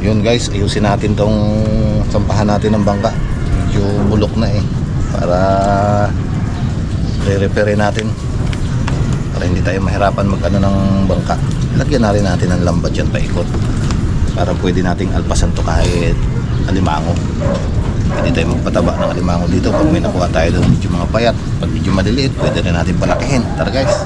Yun guys, ayusin natin tong sampahan natin ng bangka. Medyo bulok na eh. Para re-repair natin. Para hindi tayo mahirapan mag-ano ng bangka. Lagyan na rin natin ng lambat yan paikot. Para pwede nating alpasan to kahit alimango. Hindi tayo magpataba ng alimango dito. Pag may nakuha tayo doon medyo mga payat. Pag medyo maliliit, pwede rin natin palakihin. Tara guys.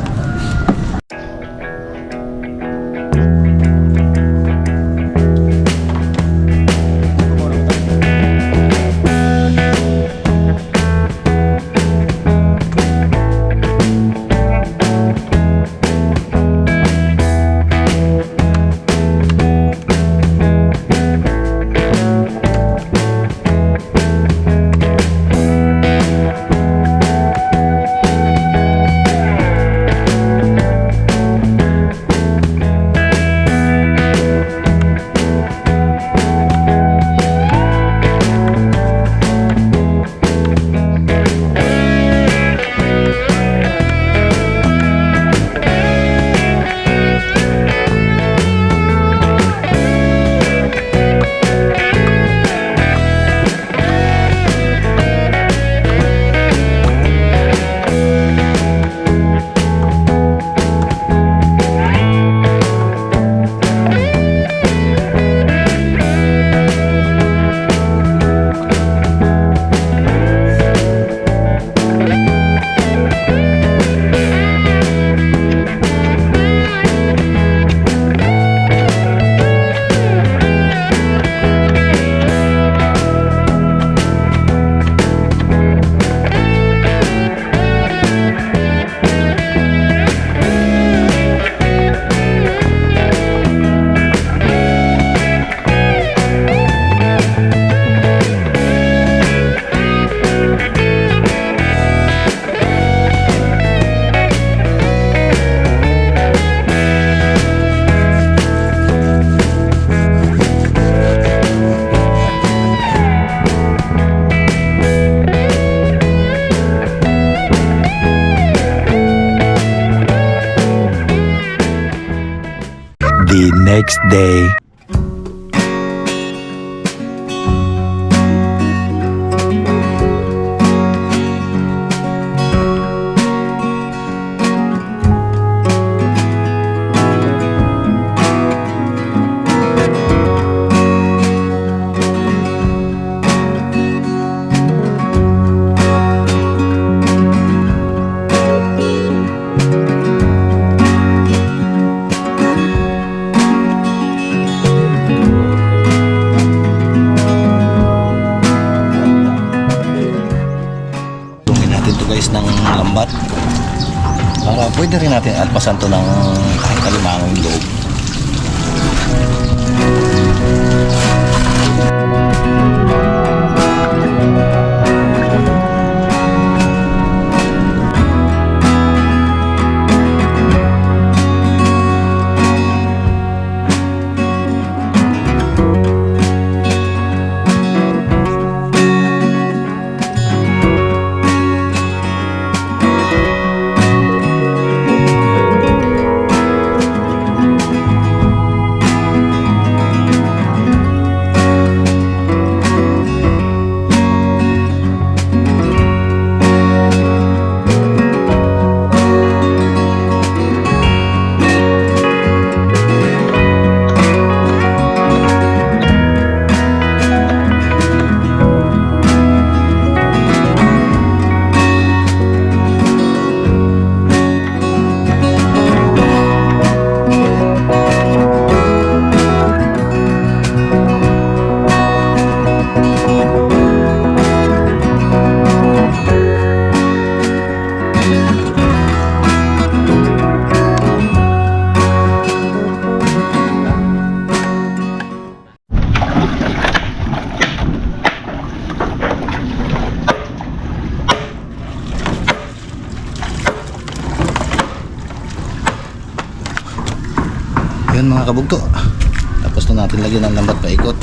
The next day. Guys ng lambat para pwede rin natin alpasan to ng kahit alimango yung loob. Yan mga kabugto, tapos na natin lagyan ng lambat paikot.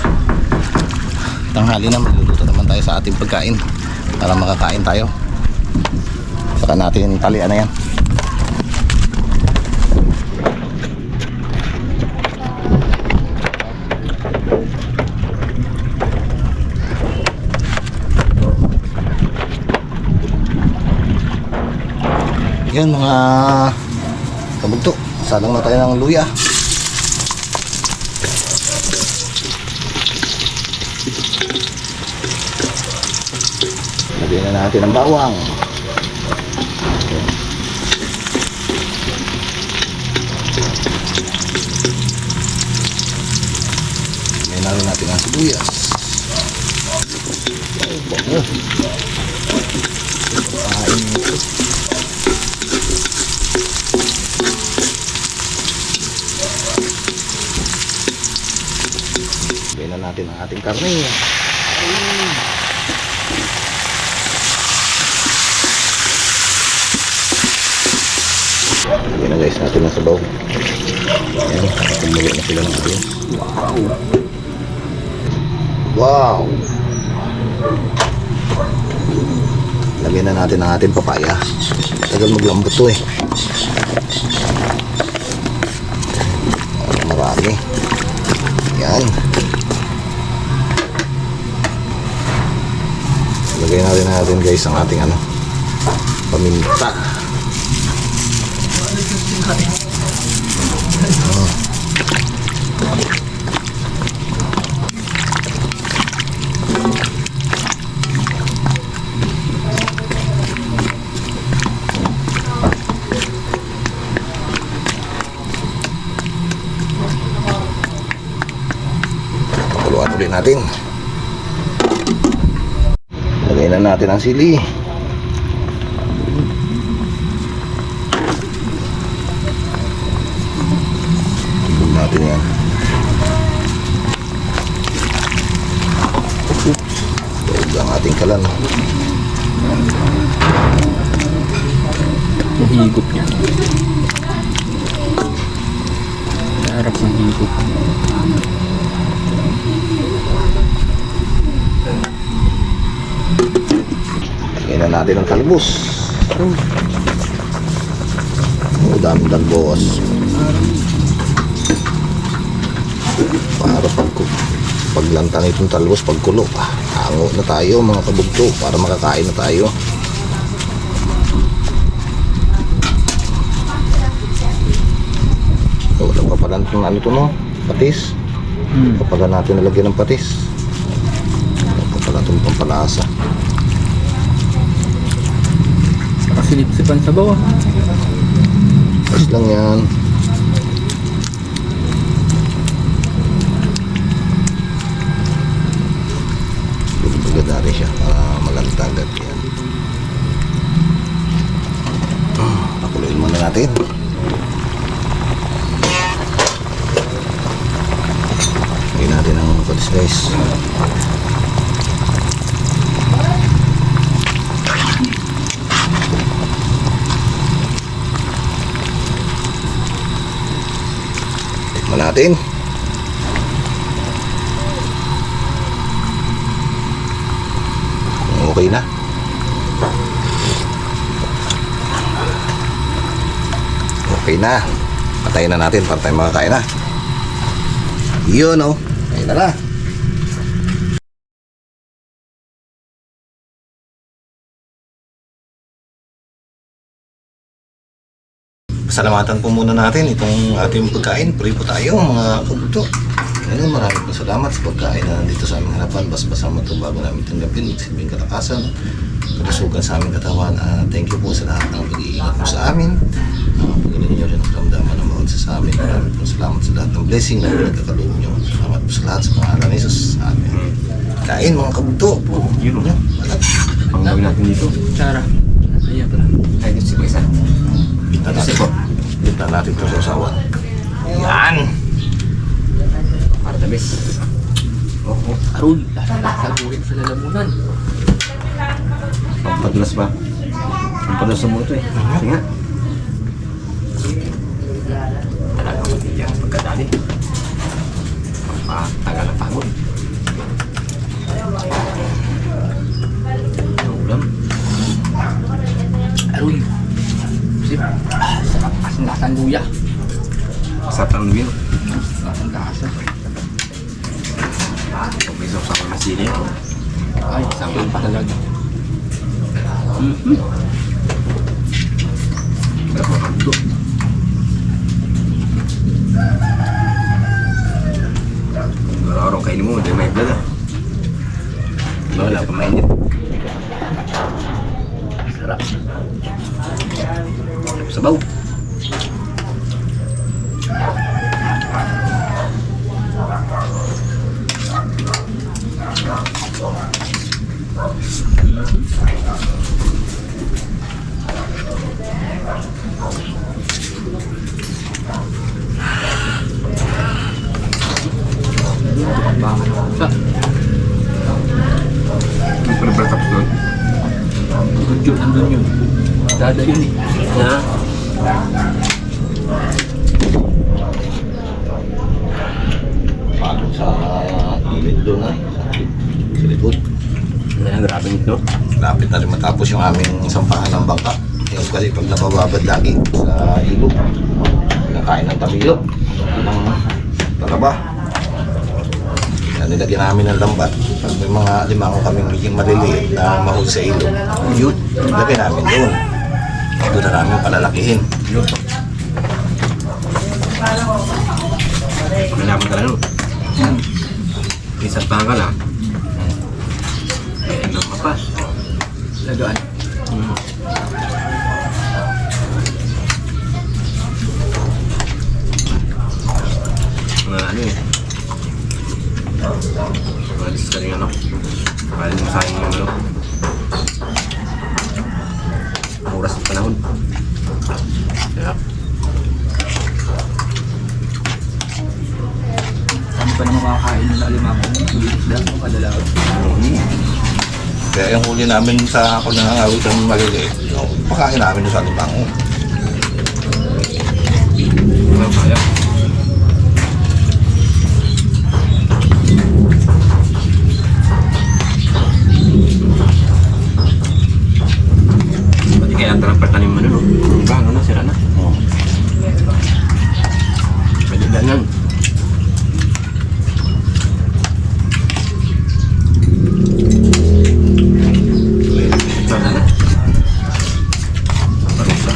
Tanghali na, magluluto naman tayo sa ating pagkain para makakain tayo. Saka natin talian na yan. Yun mga kabugto, salang na tayo ng luya. Lagyan na natin ang bawang. Lagyan na rin natin ang sibuyas. Bango. Kain ito. Lagyan na natin ang ating karne. Lagyan na guys natin ang sabaw. Ayan, kumulo na sila ng ayos. Wow! Wow! Lagyan na natin ang ating papaya. Tagal maglambot to eh. Marami. Yan. Lagyan natin guys ang ating paminta. Pakuluan ulit natin. Lagyan na natin ang sili. Tignan natin yan. Oops. Daig ang ating kalan. Mahigop yan. Harap ng higop. Lagyan na natin ang talbos. Daming talbos. Para paglanta nitong talbos, pagkulo. Hango na tayo mga kabugto para makakain na tayo. Wala pa pala ng no? Patis. Pa pala natin nalagyan ng patis. Wala pa pala itong pampalasa. Sinipsipan sa bawah. Patis lang yan. Agad siya para malantagad yan. Pakuluin muna natin. Lagyan natin ang patis guys. Tikman natin. Okay na. Okay na. Patayin na natin para tayo makakain na. Yun o. Kain na na. Pasalamatan po muna natin itong ating pagkain. Pray po tayo mga kabugto. Ngayon, maraming po salamat sa pagkain na nandito sa aming harapan. Bas-basa mo ito bago namin tanggapin. Magsilbing kalakasan, kalusugan sa aming katawan. Thank you po sa lahat ng pag-iingat mo sa amin. Pagkain ninyo rin ang karamdaman ng bawat sa amin. Maraming po salamat sa lahat ng blessing na pinagkakaloob nyo. Salamat po sa lahat sa pangalan ni Jesus. Amen. Kain mga kabugto. Yun o. Balat. Ang gawin natin dito. Tsara. Ayan pala. Kahit si Kuya. Bita natin po. Bita natin ito sa usawan. Yan. Para the best. Oo. Aroy. Saguhin sa lalamunan. Pampadulas ba? Pampadulas sa mulo ito eh. Kasi nga. Talagang matiyang pagkadali. Tagal ang pagod. Ulam. Aroy. Sip. Sarap kasi lasang luya. Sarap ng wheel. Lasang lasa. Kung may sauce ako na sili. Ay, isang pa talaga. Sarap ang hando. Araw-araw kainin mo, hindi may vlog ah. Wala pa mainit. Sarap. Sabaw. Sa? May pala tapos doon? Yun, nandun yun. Dada yun eh. Na? Pagod sa init doon na. Sa likod. Ayan, grabe nito. Lapit na rin matapos yung aming sampahan ng bangka. Yung kasi pag napababad lagi sa ilog, pinakain ng tabilo, ng talaba. Yan, nilagyan namin ng lambat. Pag may mga limango kaming medyo maliliit na mahuli sa ilog, yun, lagyan namin doon. Doon na namin palalakihin. Pagkalaman ka lang no? Isang pa ka lang. Ayan lang ka pa. Lagaan. Mga ano eh. Mga diskaring ano. Kaya yung sayang yung ano. Ang oras ng panahon. Kaya. Kami pa naman makakain ng alimango. Isda o kadalaw. Kaya yung huli namin sa ako nangangawit ng maliliit, yung pakain namin doon sa limango. Walang kaya. Pati kaya ang tarang pertanim mo no? Ba, ano na, sira na. Pwede ganyan. Sana na. Parusa.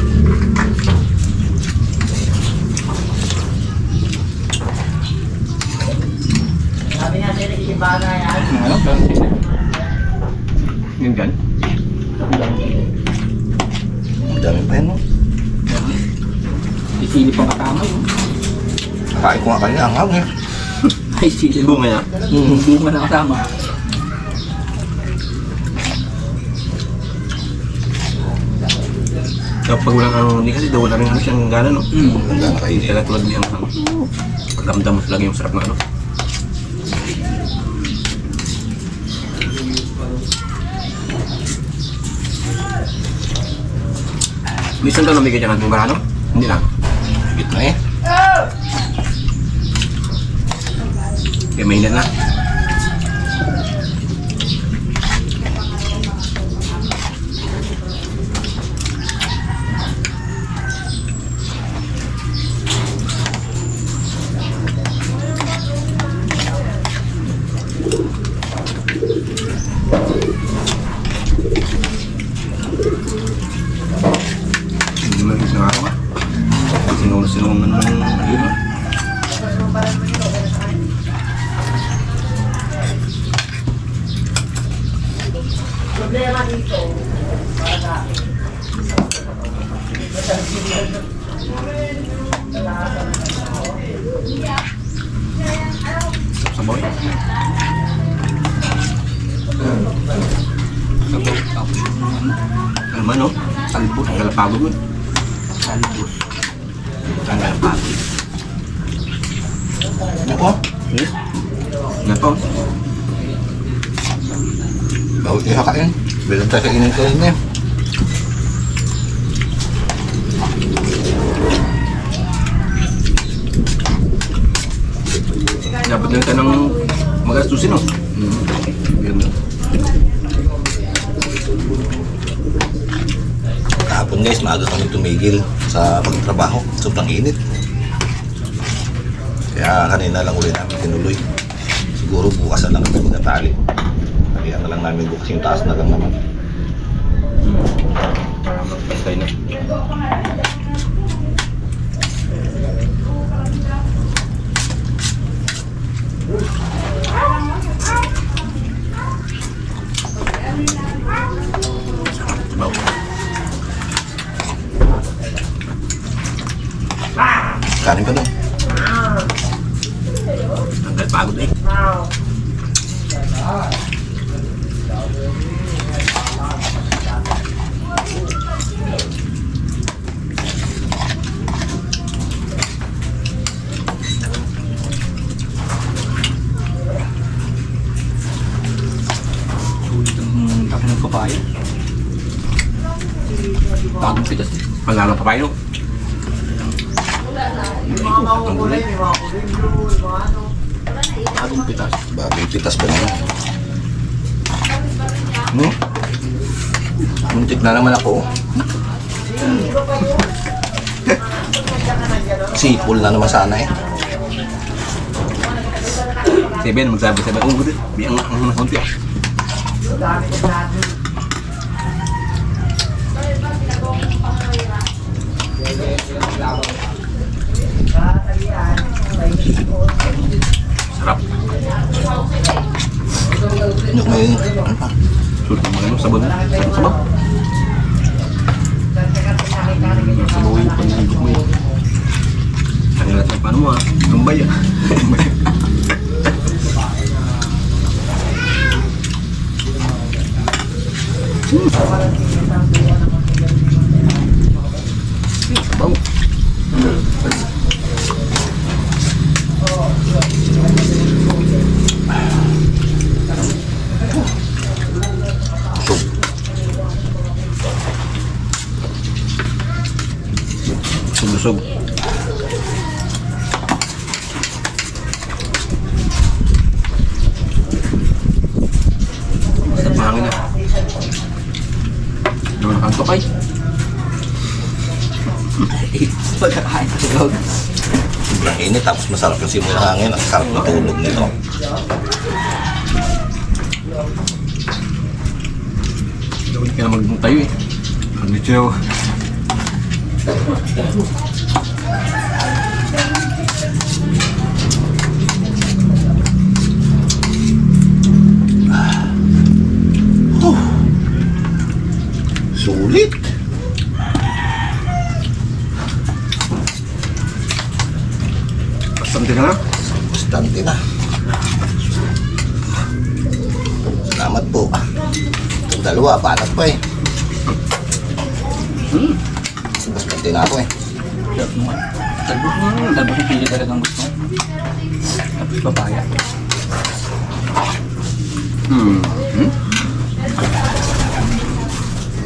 Ano? Parang sila. Yun gan? Ang dami pa yun, no? Isili pang katama yun. Nakain ko nga kanina, ang hang eh. Ay, sili. Bunga niya. Bunga na kasama. Kapag walang ang hindi kasi daw wala rin ano siyang gana no? Ang dami Hindi kainin. talaga tulad niyang hang. Pagdamdam mo talaga yung sarap na ano. Minsan daw namigay dyan ang garano? Hindi lang. Higit na eh. Kaya mainit na. Hindi mo rin araw ka. Sinungan ng yun. Problema dito, Sabaw. Sabaw. Tapos yung ano. Ano man no? Talbos. Ang galapagod mo. Talbos. Ang galapagod. Ako, Nga to. bawit niya kakain. Bilang tayo kainin ko rin eh. Dapat lang ka ng magastusin no? Yun no? Kahapon guys, maaga kami tumigil sa pagtrabaho. Sobrang init. Kaya kanina lang ulit namin tinuloy. Siguro bukas na lang kami natali. Kaya na lang namin bukas yung taas na lang naman. Para magpantay na. kanin pa doon. Tanggal pagod eh. Tapos ng papaya. Bagong pitas eh. Pangalang papayo. Bagong pitas. Bagong pitas ba naman? Hmm? Muntik na naman ako. Sipol na naman sana eh. Si Ben, magsabi sa Ben, oh, good. Biyang ang konti ah. Sarap. Yung may, ano pa? Sulit ang mga ano, sabon. Sabon. Sabaw yung panahigit mo yun. Tanggal natin paano mo ah. Gumbay ah. Gumbay. Sabaw. Sumusog. Basta mahangin na. Daw nakantok ay. Pagkakain sa loob. Sobrang init tapos masarap yung simoy ng hangin. Ang sarap na tulog nito. Dapat ka na magtayo eh. Ang dito. Sulit. Bastante ka na. Bastante na. Salamat po. Yung dalawa, banat pa eh. Bastante na ako eh. Sarap naman. Talbos mo. Talbos yung pili talagang gusto. Tapos papaya.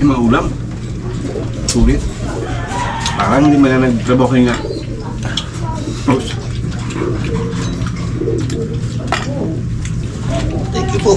Yung mga ulam. Sulit. Parang hindi man na nagtrabaho kayo nga. Thank you po.